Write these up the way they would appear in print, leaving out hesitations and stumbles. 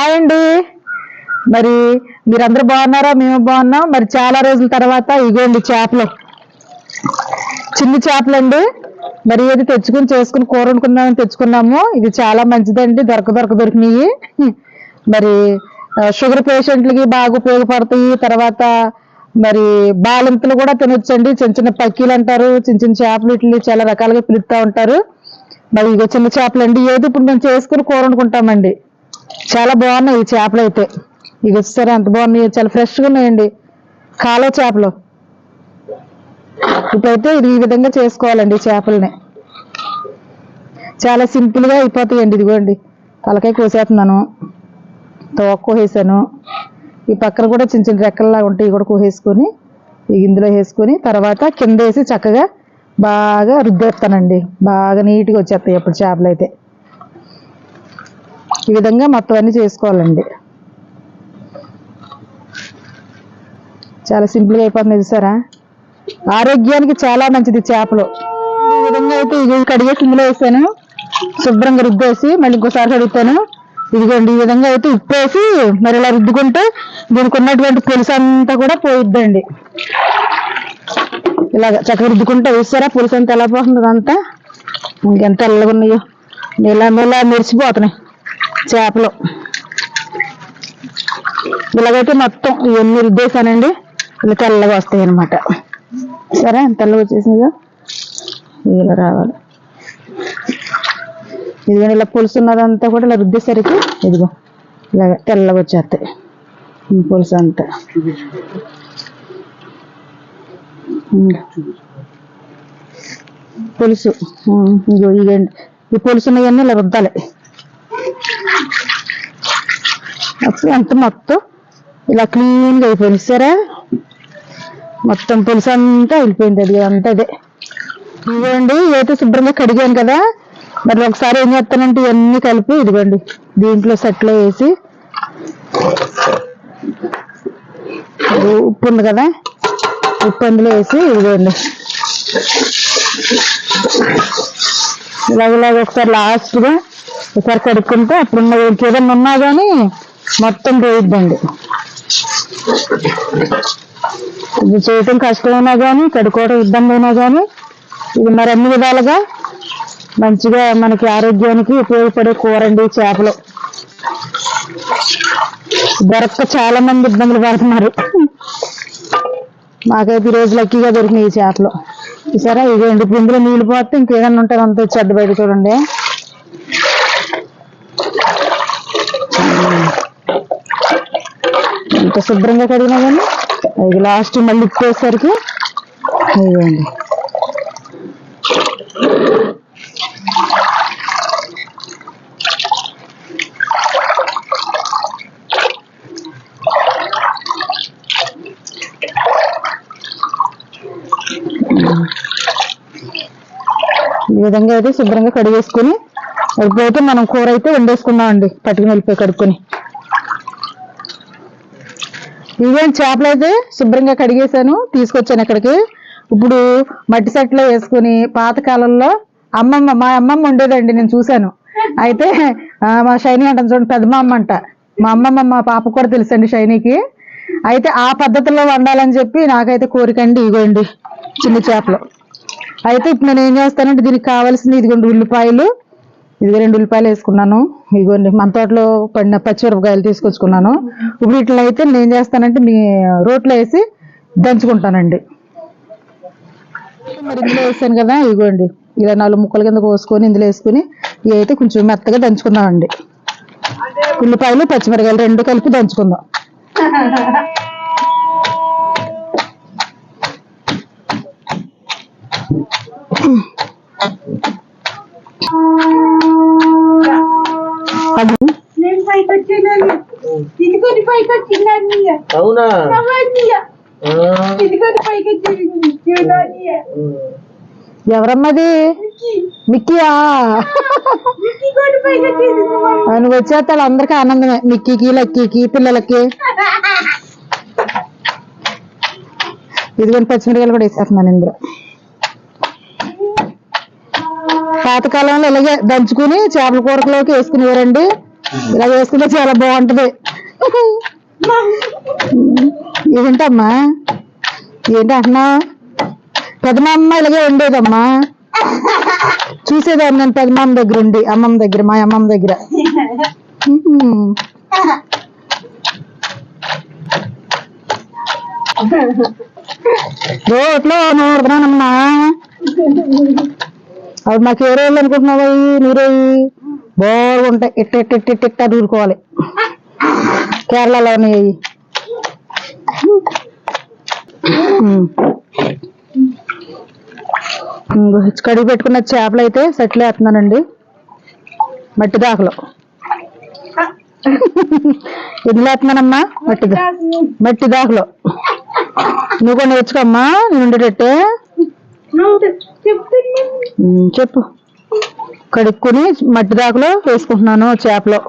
Hi అండి. మరి మీరందరూ బాగున్నారా? మేము బాగున్నాం. మరి చాలా రోజుల తర్వాత ఇగోండి చేపలు, చిన్ని చేపలండి. మరి ఇది తెచ్చుకుని చేసుకుని కూర వండుకుందామని తెచ్చుకున్నాము. ఇది చాలా మంచిదండి, దొరికినాయి. మరి షుగర్ పేషెంట్లకి బాగా ఉపయోగపడతాయి. తర్వాత మరి బాలింతలు కూడా తినొచ్చండి. చిన్న చిన్న పక్కీలు అంటారు, చిన్న చిన్న చేపలు, ఇట్లా చాలా రకాలుగా పిలుస్తూ ఉంటారు. మరి ఇగో చిన్న చేపలు అండి. ఏది ఇప్పుడు మేము చేసుకుని కూర వండుకుంటామండి. చాలా బాగున్నాయి ఈ చేపలు అయితే. ఇక వచ్చేసరి ఎంత బాగున్నాయి, చాలా ఫ్రెష్గా ఉన్నాయండి కాలువ చేపలు. ఇప్పుడైతే ఇది ఈ విధంగా చేసుకోవాలండి చేపలని. చాలా సింపుల్గా అయిపోతాయండి. ఇదిగోండి తలకాయ కోసేస్తున్నాను, తోక కోసేసాను. ఈ పక్కన కూడా చిన్న చిన్న రెక్కల్లా ఉంటాయి, ఇవి కూడా కోసేసుకొని ఇందులో వేసుకొని తర్వాత కింద వేసి చక్కగా బాగా రుద్దేస్తానండి. బాగా నీట్గా వచ్చేస్తాయి అప్పుడు చేపలు అయితే. ఈ విధంగా మొత్తం అన్ని చేసుకోవాలండి. చాలా సింపుల్గా అయిపోతుంది చూసారా. ఆరోగ్యానికి చాలా మంచిది చేపలు. ఈ విధంగా అయితే ఇది కడిగేసి ఇందులో వేసాను, శుభ్రంగా రుద్దేసి మళ్ళీ ఇంకోసారి కడుగుతాను. ఇదిగోండి ఈ విధంగా అయితే ఉప్పేసి మరి ఇలా రుద్దుకుంటే దీనికి ఉన్నటువంటి పులుసు అంతా కూడా పోయిద్దండి. ఇలాగ చక్కగా రుద్దుకుంటే చూసారా పులుసు అంతా ఎలా పోతుంది అంతా. ఇంకెంత తెల్లగా ఉన్నాయో, ఇలా మెరిసిపోతున్నాయి చేపలు. ఇలాగైతే మొత్తం ఇవన్నీ రుద్దేశానండి. ఇలా తెల్లగా వస్తాయి అన్నమాట. సరే తెల్లగా వచ్చేసిందిగా ఇలా రావాలి. ఇదిగో ఇలా పులుసు ఉన్నదంతా కూడా ఇలా రుద్దేసరికి ఇదిగో ఇలాగ తెల్లగా వచ్చేస్తాయి పులుసు అంతా. పులుసు ఇగో ఇగండి, ఈ పులుసు ఉన్నవన్నీ ఇలా రుద్దాలి. అప్పుడు అంత మొత్తం ఇలా క్లీన్గా అయిపోయింది. సరే మొత్తం పులుసు అంతా వెళ్ళిపోయింది. అది అంతా అదే. ఇదిగోండి అయితే శుభ్రంగా కడిగాను కదా. మరి ఒకసారి ఏం చేస్తానంటే ఇవన్నీ కలిపి ఇదిగోండి దీంట్లో సెట్లో వేసి, ఉప్పు ఉంది కదా, ఉప్పు అందులో వేసి ఇదిగోండి ఇలాగ ఒకసారి లాస్ట్గా ఒకసారి కడుక్కుంటే అప్పుడున్న ఏదన్నా ఉన్నా కానీ మొత్తం పోయిద్దండి. ఇది చేయటం కష్టమైనా కానీ కడుక్కోవడం ఇబ్బంది అయినా కానీ ఇది మరి అన్ని విధాలుగా మంచిగా మనకి ఆరోగ్యానికి ఉపయోగపడే కూర అండి చేపలు. దొరక్క చాలా మంది ఇబ్బందులు పడుతున్నారు. మాకైతే ఈ రోజు లక్కీగా దొరికినాయి ఈ చేపలు. చూసారా ఇదేంటి ఇందులో నీళ్ళు పోతే ఇంకేదన్నా ఉంటుంది అంత వచ్చి అడ్డు బయట చూడండి. ఇంత శుభ్రంగా కడిగినా కానీ ఇది లాస్ట్ మళ్ళీ ఇప్పేసరికి ఇవ్వండి. ఈ విధంగా అయితే శుభ్రంగా కడిగేసుకుని వెళ్ళిపోతే మనం కూర అయితే వండేసుకున్నామండి. పట్టుకుని వెళ్ళిపోయి కడుక్కొని. ఇవేం చేపలు అయితే శుభ్రంగా కడిగేసాను, తీసుకొచ్చాను ఇక్కడికి. ఇప్పుడు మట్టి సెట్లో వేసుకుని పాతకాలంలో మా అమ్మమ్మ ఉండేదండి, నేను చూశాను. అయితే మా షైనీ అంటాను చూడండి, పెద్ద మా అమ్మ అంట. మా అమ్మమ్మ మా పాప కూడా తెలుసండి షైనీకి. అయితే ఆ పద్ధతిలో వండాలని చెప్పి నాకైతే కోరికండి. ఇదిగోండి చిన్న చేపలు. అయితే ఇప్పుడు నేను ఏం చేస్తానంటే దీనికి కావాల్సింది ఇదిగోండి ఉల్లిపాయలు, ఇదిగో 2 ఉల్లిపాయలు వేసుకున్నాను. ఇదిగోండి మన తోటలో పడిన పచ్చిమిరపకాయలు తీసుకొచ్చుకున్నాను. ఇప్పుడు ఇట్లా అయితే నేను ఏం చేస్తానంటే మీ రోట్లో వేసి దంచుకుంటానండి. మరి ఇందులో వేసాను కదా, ఇదిగోండి ఇలా 4 ముక్కల కింద కోసుకొని ఇందులో వేసుకుని ఇవి అయితే కొంచెం మెత్తగా దంచుకుందామండి. ఉల్లిపాయలు పచ్చిమిరపకాయలు 2 కలిపి దంచుకుందాం. అవునా? ఎవరమ్మది? మిక్కీయా? నువ్వు వచ్చేస్తాడు అందరికీ ఆనందమే, మిక్కీకి లక్కీకి పిల్లలకి. ఇదిగోని పచ్చిమిరకాయలు కూడా వేసేస్తున్నాను ఇందులో. పాతకాలంలో ఇలాగే దంచుకుని చేపల కూరలోకి వేసుకునేవారండి. ఇలా వేసుకుంటే చాలా బాగుంటది. ఏంటమ్మా ఏంటి అంటున్నా? పెద్దమ్మ ఇలాగే ఉండేదమ్మా, చూసేదాన్ని నేను పెద్దమ్మ దగ్గర ఉండి, అమ్మమ్మ దగ్గర, మా అమ్మమ్మ దగ్గర. రోట్లో నూరుతున్నానమ్మా. అవి మాకు ఏ రోజులు అనుకుంటున్నావు? నూరే బాగుంటాయి. ఇట్ట నూరుకోవాలి. కేరళలో ఉన్నాయి. కడిగి పెట్టుకున్న చేపలు అయితే సెట్లు వేస్తున్నానండి మట్టి దాకలో. ఎందులో వేస్తున్నానమ్మా? మట్టి దాకలో. నువ్వు కూడా నేర్చుకోమ్మా, నేను ఉండేటట్టే. చెప్పు. కడుక్కుని మట్టి దాకలో వేసుకుంటున్నాను చేపలో.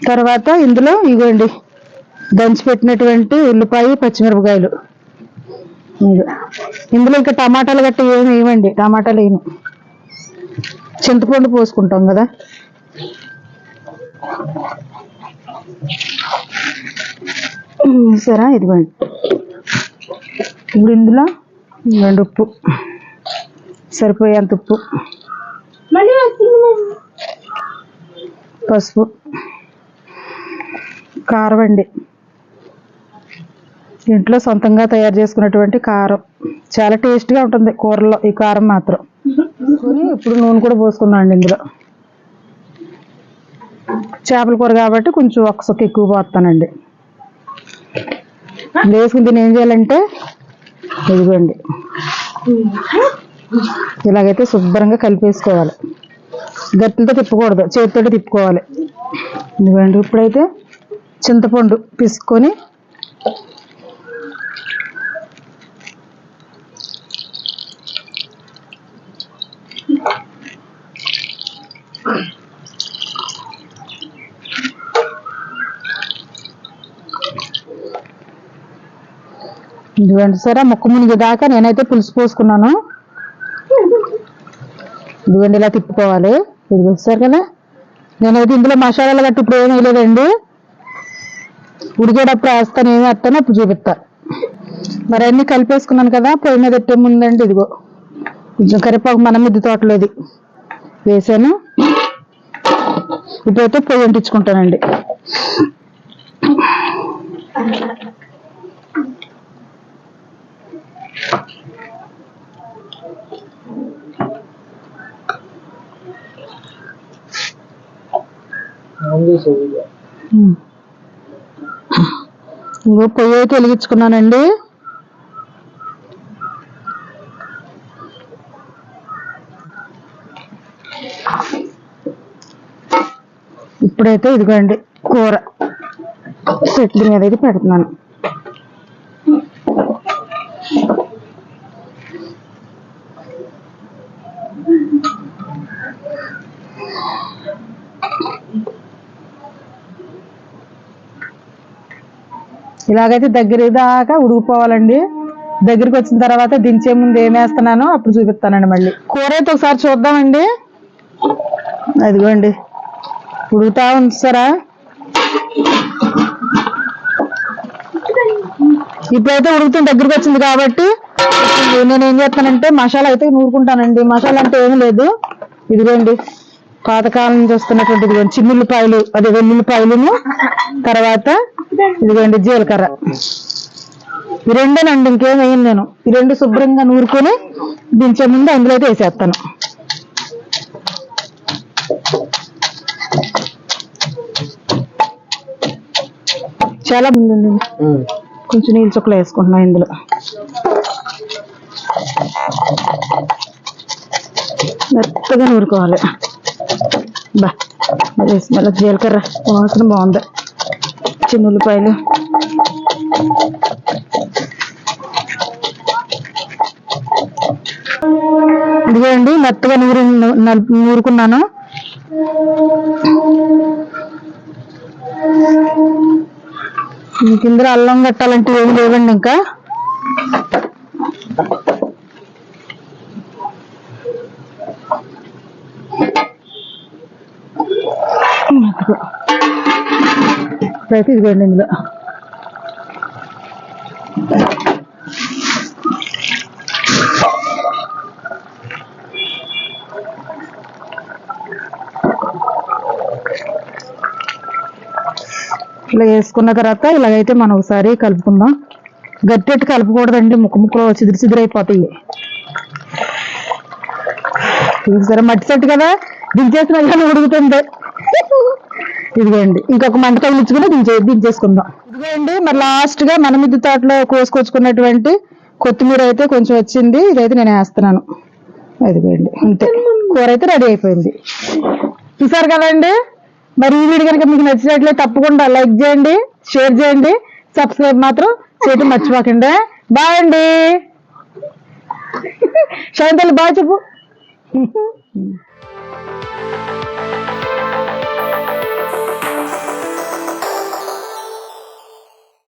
తర్వాత ఇందులో ఇవ్వండి దంచి పెట్టినటువంటి ఉల్లిపాయ, పచ్చిమిరపకాయలు. ఇందులో ఇంకా టమాటాలు గట్ట ఏమి వేయమండి, టమాటాలు వేయను. చింతపండు పోసుకుంటాం కదా. సరే ఇదిగోండి. ఇప్పుడు ఇందులో ఇవ్వండి ఉప్పు, సరిపోయేంత ఉప్పు, పసుపు, కారం అండి. ఇంట్లో సొంతంగా తయారు చేసుకున్నటువంటి కారం చాలా టేస్ట్గా ఉంటుంది కూరల్లో ఈ కారం మాత్రం. ఇప్పుడు నూనె కూడా పోసుకున్నాం అండి ఇందులో. చేపల కూర కాబట్టి కొంచెం ఒక సొక్క ఎక్కువ పోస్తానండి. వేసుకుని దీన్ని ఏం చేయాలంటే ఇదిగోండి ఇలాగైతే శుభ్రంగా కలిపేసుకోవాలి. గట్టితో తిప్పకూడదు, చేతితో తిప్పుకోవాలి. ఇదిగోండి ఇప్పుడైతే చింతపండు పిసుకొని ఇదిగోండి సరే ముక్క మునిగి దాకా నేనైతే పులుసు పోసుకున్నాను. ఇదిగోండి ఇలా తిప్పుకోవాలి. ఇది సరే కదా. నేనైతే ఇందులో మసాలాలు గట్టి ఇప్పుడు ఏమీ వేయలేదండి. ఉడికేటప్పుడు వేస్తాను, ఏమి వేస్తానో అప్పుడు చూపిస్తా. మరి అన్నీ కలిపేసుకున్నాను కదా. పొయ్యి మీద పెట్టే ముందండి ఇదిగో కొంచెం కరివేపాకు మన మిద్దె తోటలోది వేసాను. ఇప్పుడైతే పొయ్యి అంటించుకుంటానండి. ఇంకో పొయ్యి అయితే వెలిగించుకున్నానండి. ఇప్పుడైతే ఇదిగోండి కూర సెట్ల మీద అయితే పెడుతున్నాను. ఇలాగైతే దగ్గర దాకా ఉడికిపోవాలండి. దగ్గరికి వచ్చిన తర్వాత దించే ముందు ఏం వేస్తున్నానో అప్పుడు చూపిస్తానండి. మళ్ళీ కూర అయితే ఒకసారి చూద్దామండి. అదిగోండి ఉడుకుతా ఉంచారా. ఇప్పుడైతే ఉడుకుతుంది, దగ్గరికి వచ్చింది కాబట్టి నేను ఏం చేస్తానంటే మసాలా అయితే నూరుకుంటానండి. మసాలా అంటే ఏమీ లేదు. ఇదిగోండి పాతకాలం నుంచి వస్తున్నటువంటి ఇదిగోండి చిన్నుల్లిపాయలు, అదే వెల్లుల్లిపాయలును, తర్వాత ఇదిగోండి జీలకర్ర. ఈ రెండేనండి, ఇంకేం వేయను నేను. ఈ రెండు శుభ్రంగా నూరుకొని దించే ముందు అందులో అయితే వేసేస్తాను. చాలా ముందు కొంచెం నీళ్ళు చుక్కలు వేసుకుంటున్నాం ఇందులో. మెత్తగా నూరుకోవాలి. బా స్మెల్ జీలకర్ర వాసన బాగుంది. చిన్నుల్లిపాయలు ఇదిగోండి మెత్తగా నూరుకున్నాను. ఇందులో అల్లం కట్టాలంటే ఏమి లేవండి. ఇంకా మెత్తగా. ఇప్పుడైతే ఇదిగోండి ఇందులో ఇలా వేసుకున్న తర్వాత ఇలాగైతే మనం ఒకసారి కలుపుకుందాం. గట్టెట్టు కలపకూడదండి, ముక్కలు చిదిరైపోతాయి. సరే మట్టి చెట్టు కదా, దించేసిన కానీ ఉడుకుతుంది. ఇదిగోండి ఇంకొక మంట తగిలించుకుని దించేసుకుందాం. ఇదిగోండి మరి లాస్ట్ గా మన మిద్దె తోటలో కోసుకొచ్చుకున్నటువంటి కొత్తిమీర అయితే కొంచెం వచ్చింది. ఇదైతే నేను వేస్తున్నాను. ఇదిగోండి అంతే, కూర అయితే రెడీ అయిపోయింది. చూసారు కదండి. మరి ఈ వీడియో కనుక మీకు నచ్చినట్లయితే తప్పకుండా లైక్ చేయండి, షేర్ చేయండి, సబ్స్క్రైబ్ మాత్రం చేయటం మర్చిపోకండి. బాయ్ అండి. శాంతలు బాయ్ చెప్పు.